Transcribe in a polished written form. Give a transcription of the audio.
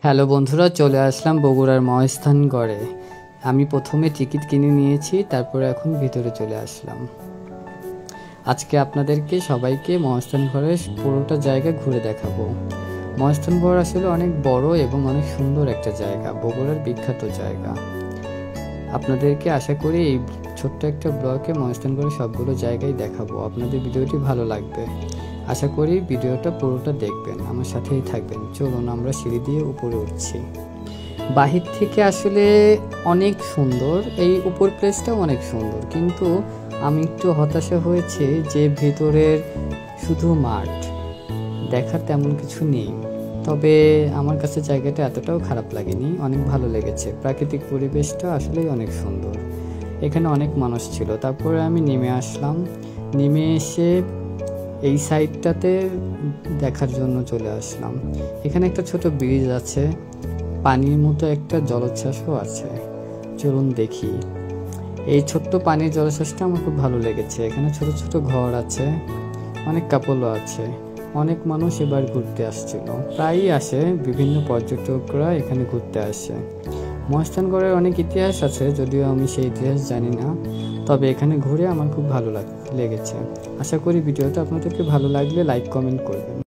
Hello বন্ধুরা, চলে আসলাম বগুড়ার মহাস্থানগড়ে। আমি প্রথমে টিকিট কিনে নিয়েছি, তারপরে এখন ভিতরে চলে আসলাম। আজকে আপনাদেরকে সবাইকে মহাস্থানগড়ের পুরোটা জায়গা ঘুরে দেখাবো। মহাস্থানগড় আসলে অনেক বড় এবং অনেক সুন্দর একটা জায়গা, বগুড়ার বিখ্যাত জায়গা। আপনাদেরকে আশা করি এই ছোট্ট একটা ব্লগে মহাস্থানগড়ের সবগুলো জায়গায় দেখাবো। আপনাদের ভিডিওটি ভালো লাগবে, আশা করি ভিডিওটা পুরোটা দেখবেন, আমার সাথেই থাকবেন। চলুন আমরা সিঁড়ি দিয়ে উপরে উঠছি। বাহির থেকে আসলে অনেক সুন্দর, এই উপর প্লেসটাও অনেক সুন্দর, কিন্তু আমি একটু হতাশা হয়েছে যে ভেতরের শুধু মাঠ, দেখার তেমন কিছু নেই। তবে আমার কাছে জায়গাটা এতটাও খারাপ লাগেনি, অনেক ভালো লেগেছে। প্রাকৃতিক পরিবেশটা আসলেই অনেক সুন্দর, এখানে অনেক মানুষ ছিল। তারপরে আমি নেমে আসলাম, নেমে এসে এই সাইডটাতে দেখার জন্য চলে আসলাম। এখানে একটা ছোট ব্রিজ আছে, পানির মতো একটা জলোচ্ছ্বাসও আছে। চলুন দেখি। এই ছোট্ট পানির জলোচ্ছ্বাসটা আমার খুব ভালো লেগেছে। এখানে ছোট ছোট ঘর আছে, অনেক কাপলও আছে। অনেক মানুষ এবার ঘুরতে আসছিল, প্রায়ই আসে, বিভিন্ন পর্যটকরা এখানে ঘুরতে আসে। মহাস্থানগড়ের অনেক ইতিহাস আছে, যদিও আমি সেই ইতিহাস জানি না। তবে এখানে ঘুরে আমার খুব ভালো লেগেছে। আশা করি ভিডিওটা আপনাদেরকে ভালো লাগলে লাইক কমেন্ট করবেন।